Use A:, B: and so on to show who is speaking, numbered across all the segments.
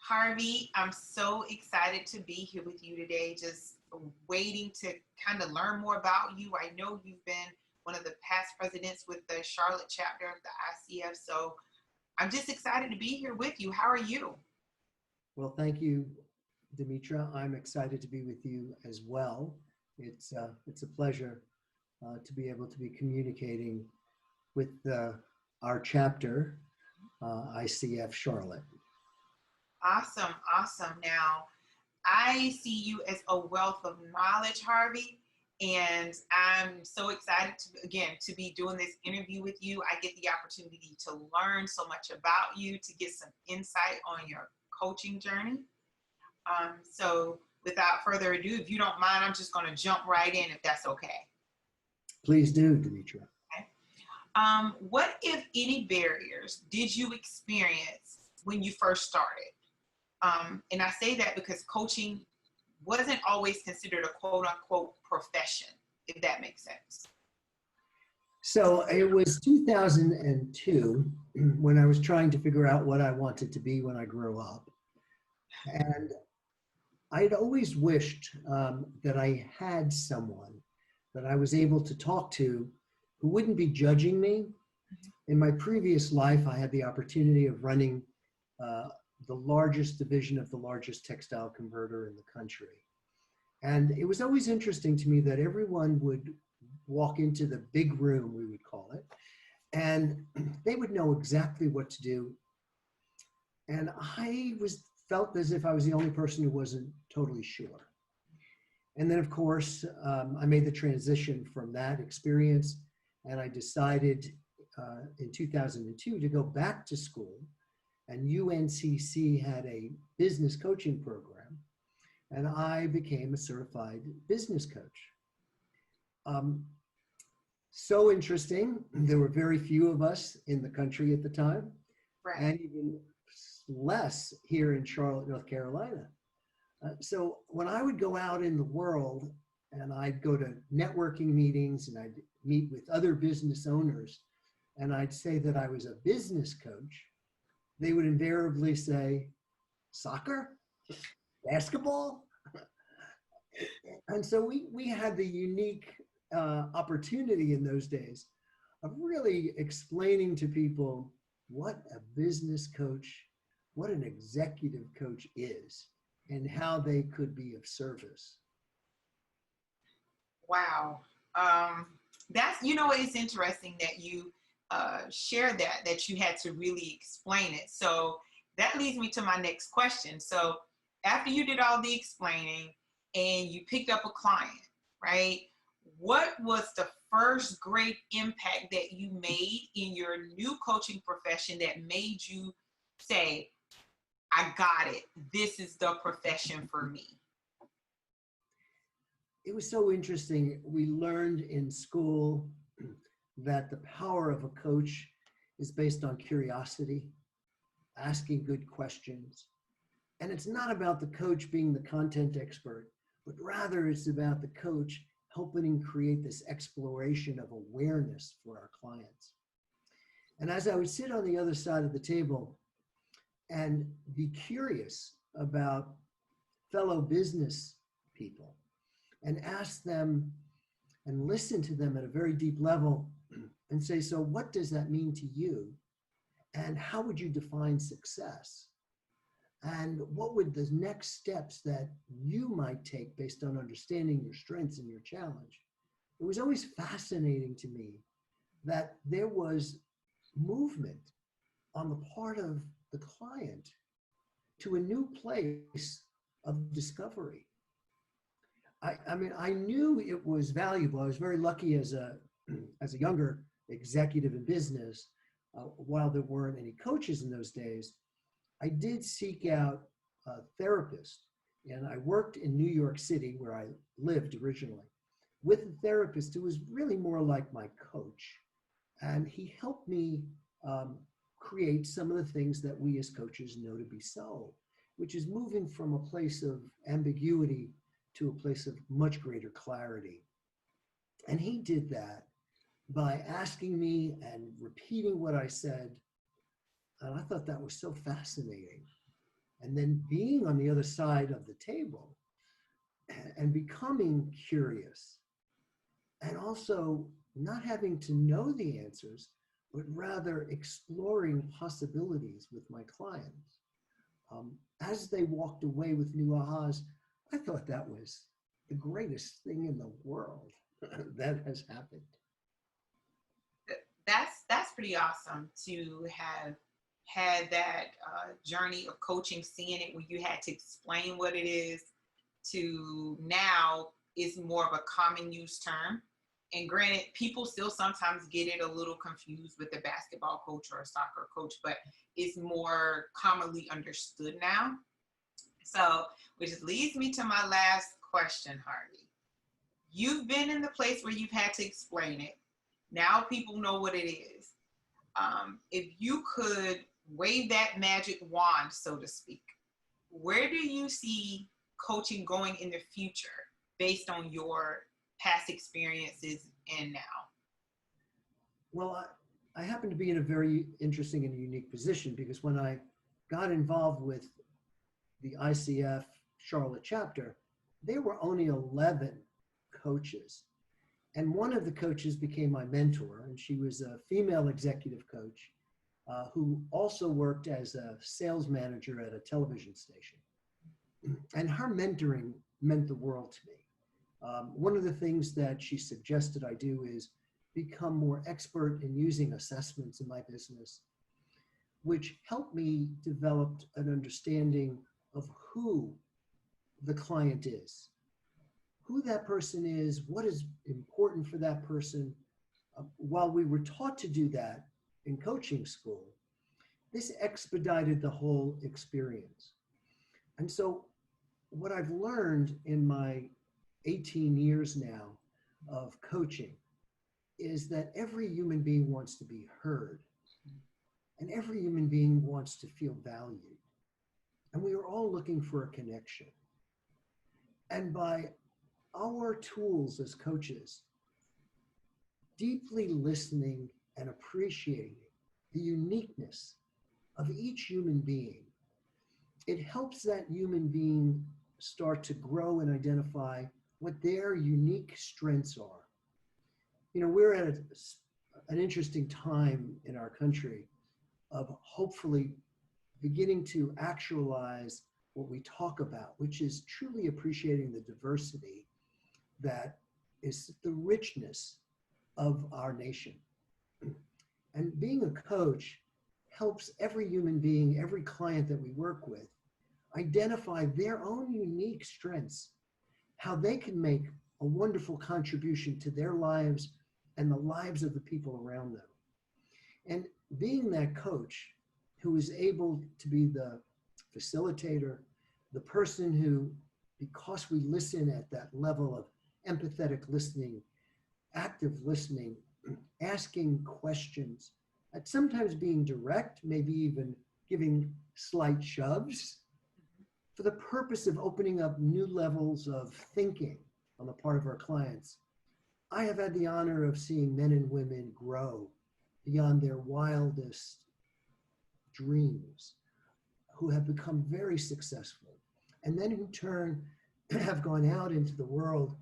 A: Harvey, I'm so excited to be here with you today, just waiting to kind of learn more about you. I know you've been one of the past presidents with the Charlotte chapter of the ICF, so I'm just excited to be here with you. How are you?
B: Well, thank you, Demetra. I'm excited to be with you as well. It's a pleasure to be able to be communicating with our chapter, ICF Charlotte.
A: Awesome, awesome. Now, I see you as a wealth of knowledge, Harvey, and I'm so excited to be doing this interview with you. I get the opportunity to learn so much about you, to get some insight on your coaching journey. So without further ado, if you don't mind, I'm just going to jump right in if that's okay.
B: Please do, Demetra.
A: Okay. What, if any, barriers did you experience when you first started? And I say that because coaching wasn't always considered a quote unquote profession, if that makes sense.
B: So it was 2002 when I was trying to figure out what I wanted to be when I grew up. And I'd always wished that I had someone that I was able to talk to who wouldn't be judging me. In my previous life, I had the opportunity of running the largest division of the largest textile converter in the country. And it was always interesting to me that everyone would walk into the big room, we would call it, and they would know exactly what to do. And felt as if I was the only person who wasn't totally sure. And then, of course, I made the transition from that experience, and I decided in 2002 to go back to school. And UNCC had a business coaching program, and I became a certified business coach. So interesting. There were very few of us in the country at the time,
A: Right.
B: and even less here in Charlotte, North Carolina. So when I would go out in the world and I'd go to networking meetings and I'd meet with other business owners and I'd say that I was a business coach, they would invariably say, soccer? Basketball? And so we had the unique opportunity in those days of really explaining to people what a business coach, what an executive coach is, and how they could be of service.
A: Wow. It's interesting that you shared that you had to really explain it. So that leads me to my next question. So after you did all the explaining and you picked up a client, right? What was the first great impact that you made in your new coaching profession that made you say, I got it, this is the profession for me?
B: It was so interesting. We learned in school that the power of a coach is based on curiosity, asking good questions. And it's not about the coach being the content expert, but rather it's about the coach helping create this exploration of awareness for our clients. And as I would sit on the other side of the table and be curious about fellow business people and ask them and listen to them at a very deep level and say, so what does that mean to you? And how would you define success? And what would the next steps that you might take based on understanding your strengths and your challenge? It was always fascinating to me that there was movement on the part of the client to a new place of discovery. I knew it was valuable. I was very lucky as a younger executive in business, while there weren't any coaches in those days, I did seek out a therapist, and I worked in New York City where I lived originally with a therapist who was really more like my coach. And he helped me create some of the things that we as coaches know to be so, which is moving from a place of ambiguity to a place of much greater clarity. And he did that by asking me and repeating what I said. And I thought that was so fascinating. and then being on the other side of the table and becoming curious, and also not having to know the answers, but rather exploring possibilities with my clients. As they walked away with new ahas, I thought that was the greatest thing in the world that has happened.
A: That's pretty awesome to have had that journey of coaching, seeing it when you had to explain what it is, to now is more of a common use term. And granted, people still sometimes get it a little confused with the basketball coach or a soccer coach, but it's more commonly understood now. So, which leads me to my last question, Harvey. You've been in the place where you've had to explain it. Now people know what it is. If you could wave that magic wand, so to speak, where do you see coaching going in the future based on your past experiences and now?
B: Well, I happen to be in a very interesting and unique position, because when I got involved with the ICF Charlotte chapter, there were only 11 coaches. And one of the coaches became my mentor, and she was a female executive coach who also worked as a sales manager at a television station. And her mentoring meant the world to me. One of the things that she suggested I do is become more expert in using assessments in my business, which helped me develop an understanding of who the client is, who that person is, what is important for that person. While we were taught to do that in coaching school, this expedited the whole experience. And so what I've learned in my 18 years now of coaching is that every human being wants to be heard, and every human being wants to feel valued. And we are all looking for a connection. And by our tools as coaches, deeply listening and appreciating the uniqueness of each human being, it helps that human being start to grow and identify what their unique strengths are. You know, we're at an interesting time in our country of hopefully beginning to actualize what we talk about, which is truly appreciating the diversity that is the richness of our nation. And being a coach helps every human being, every client that we work with, identify their own unique strengths, how they can make a wonderful contribution to their lives and the lives of the people around them. And being that coach who is able to be the facilitator, the person who, because we listen at that level of empathetic listening, active listening, asking questions, and sometimes being direct, maybe even giving slight shoves, for the purpose of opening up new levels of thinking on the part of our clients. I have had the honor of seeing men and women grow beyond their wildest dreams, who have become very successful, and then in turn have gone out into the world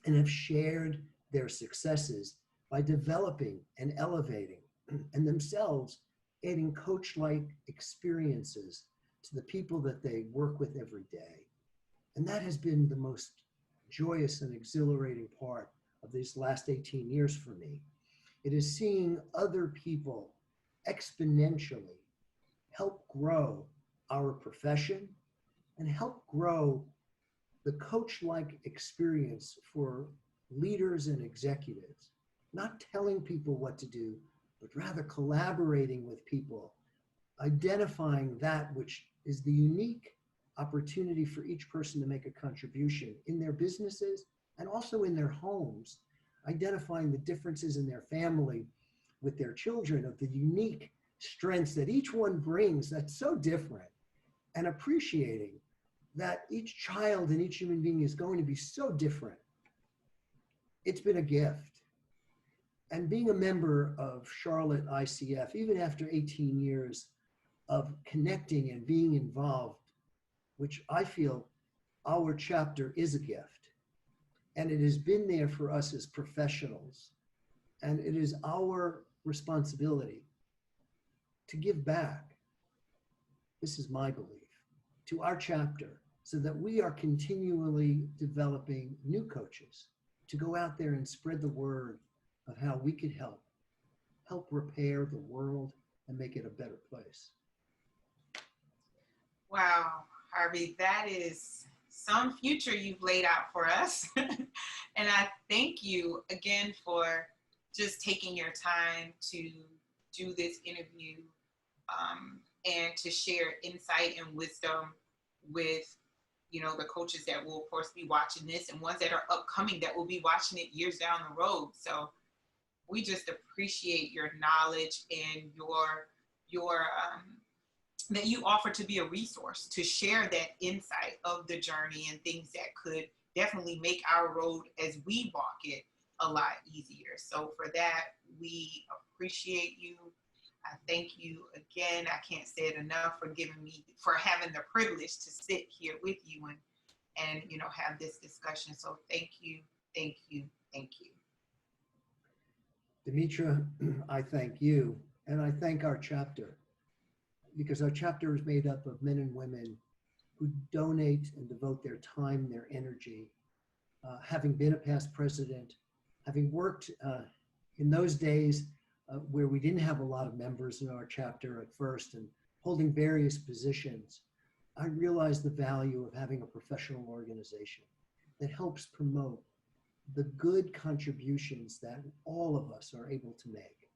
B: and have shared their successes by developing and elevating, and themselves adding coach-like experiences to the people that they work with every day. And that has been the most joyous and exhilarating part of these last 18 years for me. It is seeing other people exponentially help grow our profession and help grow the coach-like experience for leaders and executives, not telling people what to do, but rather collaborating with people, identifying that which is the unique opportunity for each person to make a contribution in their businesses and also in their homes, identifying the differences in their family with their children, of the unique strengths that each one brings that's so different, and appreciating that each child and each human being is going to be so different. It's been a gift. And being a member of Charlotte ICF, even after 18 years, of connecting and being involved, which I feel our chapter is a gift. And it has been there for us as professionals. And it is our responsibility to give back, this is my belief, to our chapter, so that we are continually developing new coaches to go out there and spread the word of how we could help repair the world and make it a better place.
A: Wow, Harvey, that is some future you've laid out for us. And I thank you again for just taking your time to do this interview, and to share insight and wisdom with, the coaches that will, of course, be watching this, and ones that are upcoming that will be watching it years down the road. So we just appreciate your knowledge and your that you offer to be a resource, to share that insight of the journey and things that could definitely make our road as we walk it a lot easier. So for that, we appreciate you. I thank you again. I can't say it enough for having the privilege to sit here with you and have this discussion. So thank you, thank you, thank you.
B: Demetra, I thank you, and I thank our chapter, because our chapter is made up of men and women who donate and devote their time, their energy. Having been a past president, having worked in those days where we didn't have a lot of members in our chapter at first and holding various positions, I realized the value of having a professional organization that helps promote the good contributions that all of us are able to make.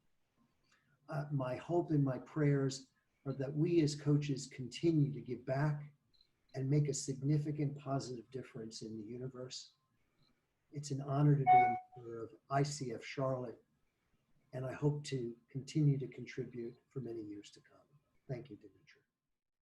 B: My hope and my prayers are that we as coaches continue to give back and make a significant positive difference in the universe. It's an honor to be a member of ICF Charlotte, and I hope to continue to contribute for many years to come. Thank you, Demetra.